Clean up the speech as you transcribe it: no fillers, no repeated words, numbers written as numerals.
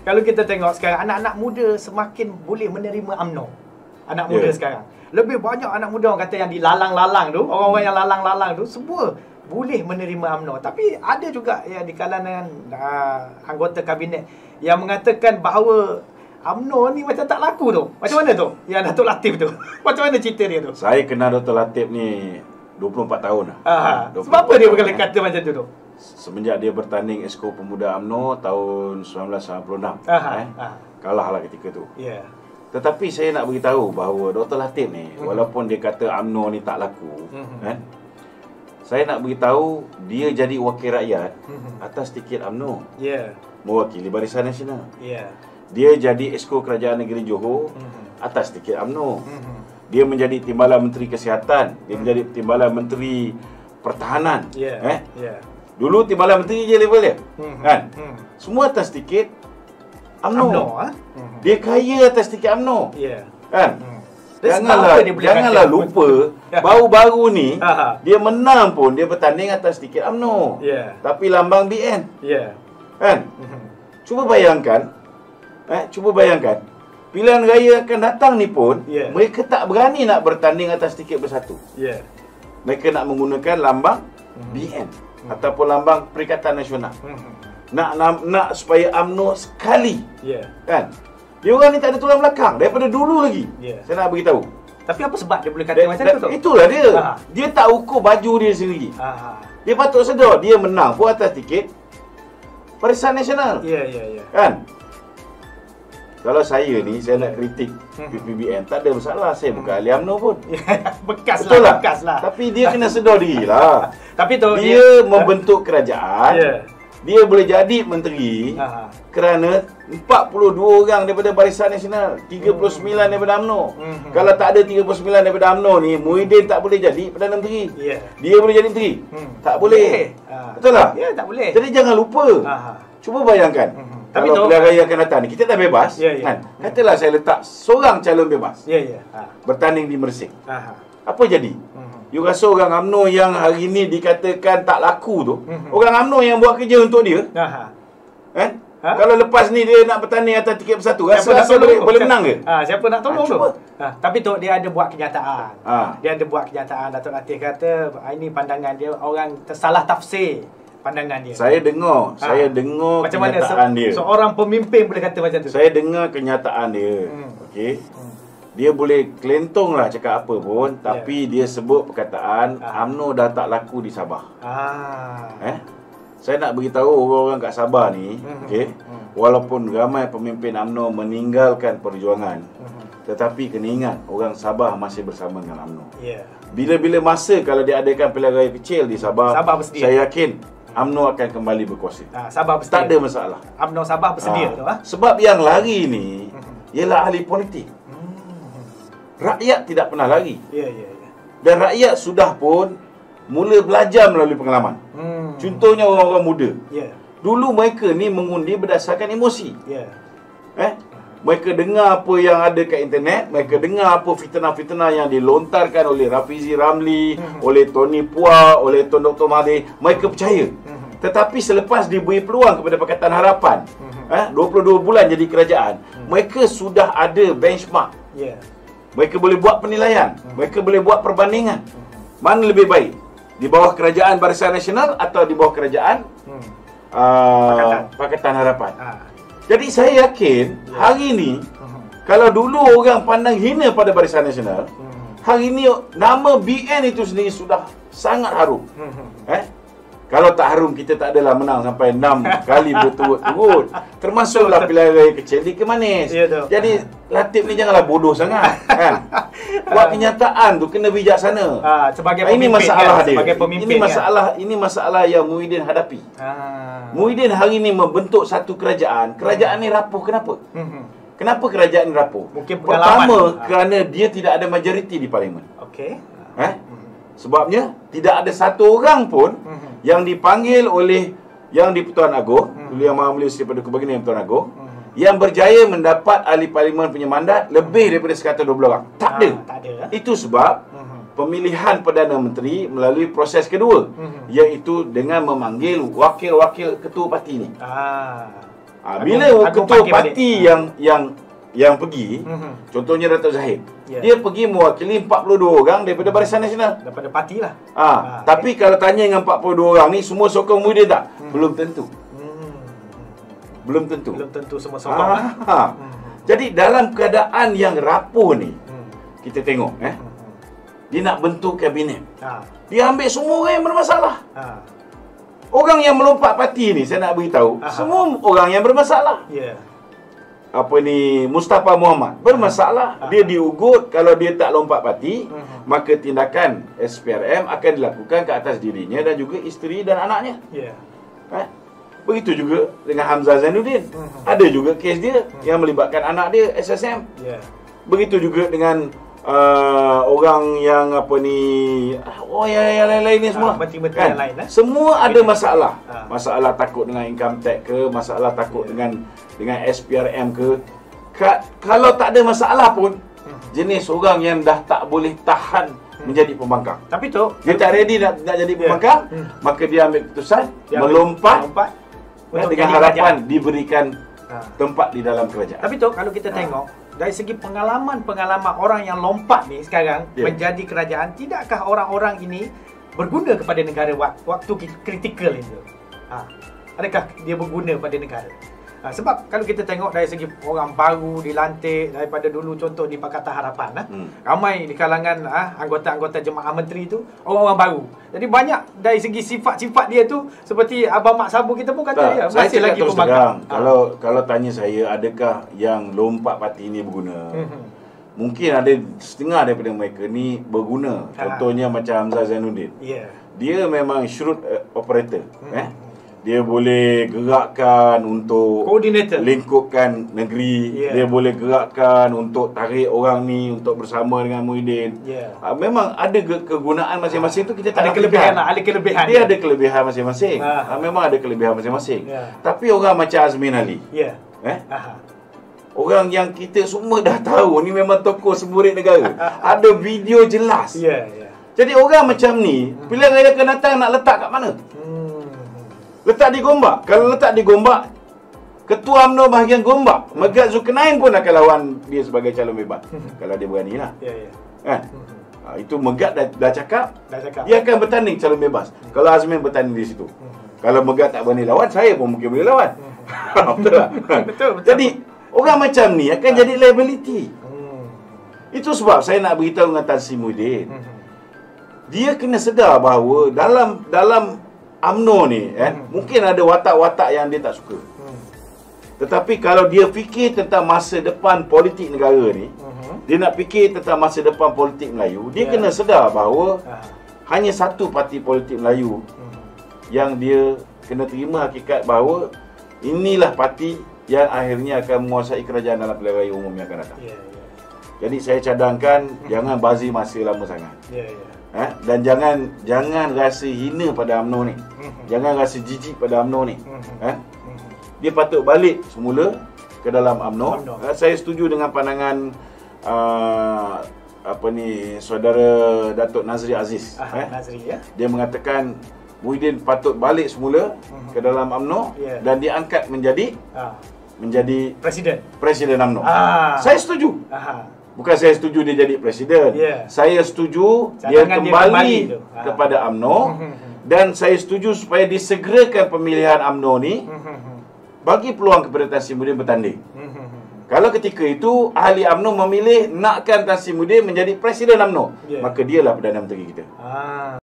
Kalau kita tengok sekarang, anak-anak muda semakin boleh menerima UMNO. Anak muda sekarang. Lebih banyak anak muda orang kata yang dilalang-lalang tu, orang-orang yang lalang-lalang tu, semua boleh menerima UMNO. Tapi ada juga yang di kalangan anggota kabinet yang mengatakan bahawa UMNO ni macam tak laku tu. Macam mana tu? Yang Datuk Latif tu. Macam mana cerita dia tu? Saya kenal Dr. Latif ni 24 tahun dah. Sebab apa dia berkata kata macam tu tu? Semenjak dia bertanding Esko Pemuda UMNO tahun 1996. Kalah lah ketika tu. Ya. Tetapi saya nak beritahu bahawa Dr. Latif ni, walaupun dia kata UMNO ni tak laku, kan? Saya nak beritahu dia jadi wakil rakyat atas tiket UMNO. Ya. Mewakili Barisan Nasional. Ya. Dia jadi Esko Kerajaan Negeri Johor atas tiket UMNO. Dia menjadi Timbalan Menteri Kesihatan, dia menjadi Timbalan Menteri Pertahanan. Dulu Timbalan Menteri je level dia. Kan? Semua atas tiket UMNO. Dia kaya atas tiket UMNO. Kan? Janganlah lupa baru-baru ni dia menang pun dia bertanding atas tiket UMNO. Tapi lambang BN. Kan? Cuba bayangkan, pilihan raya akan datang ni pun mereka tak berani nak bertanding atas tiket bersatu. Mereka nak menggunakan lambang BN ataupun lambang Perikatan Nasional. Nak supaya UMNO sekali. Kan? Dia orang ni tak ada tulang belakang daripada dulu lagi. Saya nak beritahu. Tapi apa sebab dia boleh kata macam tu? Itulah dia. Dia tak ukur baju dia sendiri. Dia patut sedar dia menang pun atas tiket Barisan Nasional. Kan? Kalau saya ni, saya nak kritik PPBN, tak ada masalah. Saya bukan ahli UMNO pun. Bekas lah. Tapi dia kena sedar diri lah. Tapi tu dia membentuk kerajaan. Dia boleh jadi menteri kerana 42 orang daripada Barisan Nasional, 39 daripada UMNO. Kalau tak ada 39 daripada UMNO ni, Muhyiddin tak boleh jadi Perdana Menteri. Dia boleh jadi menteri? Tak boleh. Betul tak? Ya, tak boleh. Jadi jangan lupa. Cuba bayangkan. Tapi kalau pilihan raya akan datang ni, kita dah bebas. Kan? Katalah saya letak seorang calon bebas. Bertanding di Mersing. Apa jadi? You rasa orang UMNO yang hari ni dikatakan tak laku tu, orang UMNO yang buat kerja untuk dia, kan? Kalau lepas ni dia nak bertanding atas tiket bersatu, rasa boleh menang ke? Siapa nak tolong tu? Tapi tu dia ada buat kenyataan. Dia ada buat kenyataan. Datuk Latif kata ini pandangan dia, orang tersalah tafsir pandangan dia. Saya dengar macam kenyataan mana dia. Seorang pemimpin boleh kata macam tu? Saya dengar kenyataan dia. Okey. Dia boleh kelentong lah cakap apa pun, tapi dia sebut perkataan UMNO dah tak laku di Sabah. Saya nak beritahu orang-orang kat Sabah ni, walaupun ramai pemimpin UMNO meninggalkan perjuangan, tetapi kena ingat orang Sabah masih bersama dengan UMNO. Bila-bila masa kalau diadakan pilihan raya kecil di Sabah saya yakin UMNO akan kembali berkuasa. Sabah bersedia. Tak ada masalah. UMNO Sabah bersedia tu. Sebab yang lari ni ialah ahli politik. Rakyat tidak pernah lari. Dan rakyat sudah pun mula belajar melalui pengalaman. Contohnya orang-orang muda. Dulu mereka ni mengundi berdasarkan emosi. Mereka dengar apa yang ada kat internet, mereka dengar apa fitnah-fitnah yang dilontarkan oleh Rafizi Ramli, oleh Tony Puah, oleh Tun Dr. Mahathir, mereka percaya. Tetapi selepas diberi peluang kepada Pakatan Harapan, 22 bulan jadi kerajaan, mereka sudah ada benchmark. Mereka boleh buat penilaian, mereka boleh buat perbandingan. Mana lebih baik? Di bawah kerajaan Barisan Nasional atau di bawah kerajaan Pakatan Harapan? Jadi saya yakin hari ini, kalau dulu orang pandang hina pada Barisan Nasional, hari ini nama BN itu sendiri sudah sangat harum. Kalau tak harum, kita tak adalah menang sampai 6 kali berturut-turut. Termasuklah pilihan raya kecil di Kemanis. Jadi Latif ni janganlah bodoh sangat, kan? Buat kenyataan tu kena bijaksana. Sebagai pemimpin, ini masalah dia. Sebagai pemimpin, ini masalah yang Muhyiddin hadapi. Muhyiddin hari ni membentuk satu kerajaan. Kerajaan ni rapuh. Kenapa? Kenapa kerajaan ni rapuh? Pertama, kerana dia tidak ada majoriti di parlimen. Sebabnya tidak ada satu orang pun yang dipanggil oleh Yang di-Pertuan Agong, Yang Maha Mulia Seri Paduka Baginda Yang Pertuan Agong, yang berjaya mendapat ahli parlimen punya mandat lebih daripada 120 orang. Tak ada. Itu sebab pemilihan Perdana Menteri melalui proses kedua, iaitu dengan memanggil wakil-wakil ketua parti ni. Bila ketua parti yang pergi, contohnya Datuk Zahid, dia pergi mewakili 42 orang daripada Barisan Nasional, daripada parti lah. Tapi kalau tanya dengan 42 orang ni semua sokong Muhyiddin tak? Belum tentu. Belum tentu semua sokong. Jadi dalam keadaan yang rapuh ni, kita tengok dia nak bentuk kabinet. Dia ambil semua orang yang bermasalah. Orang yang melompat parti ni, saya nak beritahu, semua orang yang bermasalah. Mustafa Muhammad bermasalah. Dia diugut. Kalau dia tak lompat parti, maka tindakan SPRM akan dilakukan ke atas dirinya dan juga isteri dan anaknya. Begitu juga dengan Hamzah Zainuddin. Ada juga kes dia yang melibatkan anak dia, SSM. Begitu juga dengan orang yang yang lain-lain ni semua. Menteri-menteri yang lain. Semua ada masalah. Masalah takut dengan income tax ke, masalah takut dengan SPRM ke. Kalau tak ada masalah pun, jenis orang yang dah tak boleh tahan menjadi pembangkang. Tapi tu dia tak ready nak jadi pembangkang, maka dia ambil keputusan melompat dengan harapan diberikan tempat di dalam kerajaan. Tapi tu kalau kita tengok dari segi pengalaman orang yang lompat ni sekarang menjadi kerajaan, tidakkah orang-orang ini berguna kepada negara waktu kritikal itu? Adakah dia berguna pada negara? Sebab kalau kita tengok dari segi orang baru dilantik daripada dulu, contoh di Pakatan Harapan, ramai di kalangan anggota-anggota jemaah menteri tu orang-orang baru. Jadi banyak dari segi sifat-sifat dia tu, seperti Abang Mak Sabu kita pun kata dia masih lagi pembangkang. Kalau tanya saya, adakah yang lompat parti ini berguna? Mungkin ada setengah daripada mereka ni berguna. Contohnya macam Hamzah Zainuddin. Dia memang shrewd operator. Dia boleh gerakkan untuk koordinator, lingkupkan negeri. Dia boleh gerakkan untuk tarik orang ni untuk bersama dengan Muhyiddin. Memang ada kegunaan masing-masing tu, kita tak ada kelebihan. Dia ada kelebihan masing-masing. Memang ada kelebihan masing-masing. Tapi orang macam Azmin Ali, orang yang kita semua dah tahu ni memang tokoh semburit negara. Ada video jelas. Jadi orang macam ni, pilihan raya akan datang nak letak kat mana? Letak di Gombak. Kalau letak di Gombak, Ketua UMNO bahagian Gombak, Megat Zulkarnain pun akan lawan dia sebagai calon bebas. Kalau dia beranilah. Itu Megat dah cakap, dia akan bertanding calon bebas. Kalau Azmin bertanding di situ. Kalau Megat tak berani lawan, saya pun mungkin boleh lawan. Betul tak? Betul. Jadi orang macam ni akan jadi liability. Itu sebab saya nak beritahu dengan Tan Sri Muhyiddin, dia kena sedar bahawa dalam UMNO ni mungkin ada watak-watak yang dia tak suka. Tetapi kalau dia fikir tentang masa depan politik negara ni, dia nak fikir tentang masa depan politik Melayu, dia kena sedar bahawa hanya satu parti politik Melayu yang dia kena terima hakikat bahawa inilah parti yang akhirnya akan menguasai kerajaan dalam pilihan raya umum yang akan datang. Jadi saya cadangkan jangan bazir masa lama sangat. Dan jangan rasa hina pada UMNO ni. Jangan rasa jijik pada UMNO ni. Dia patut balik semula ke dalam UMNO. Saya setuju dengan pandangan saudara Datuk Nazri Aziz. Dia mengatakan Muhyiddin patut balik semula ke dalam UMNO dan diangkat menjadi presiden UMNO. Saya setuju. Bukan saya setuju dia jadi presiden. Saya setuju dia kembali kepada UMNO. Dan saya setuju supaya disegerakan pemilihan UMNO ni, bagi peluang kepada Tan Sri Muhyiddin bertanding. Kalau ketika itu ahli UMNO memilih nakkan Tan Sri Muhyiddin menjadi presiden UMNO, maka dialah Perdana Menteri kita.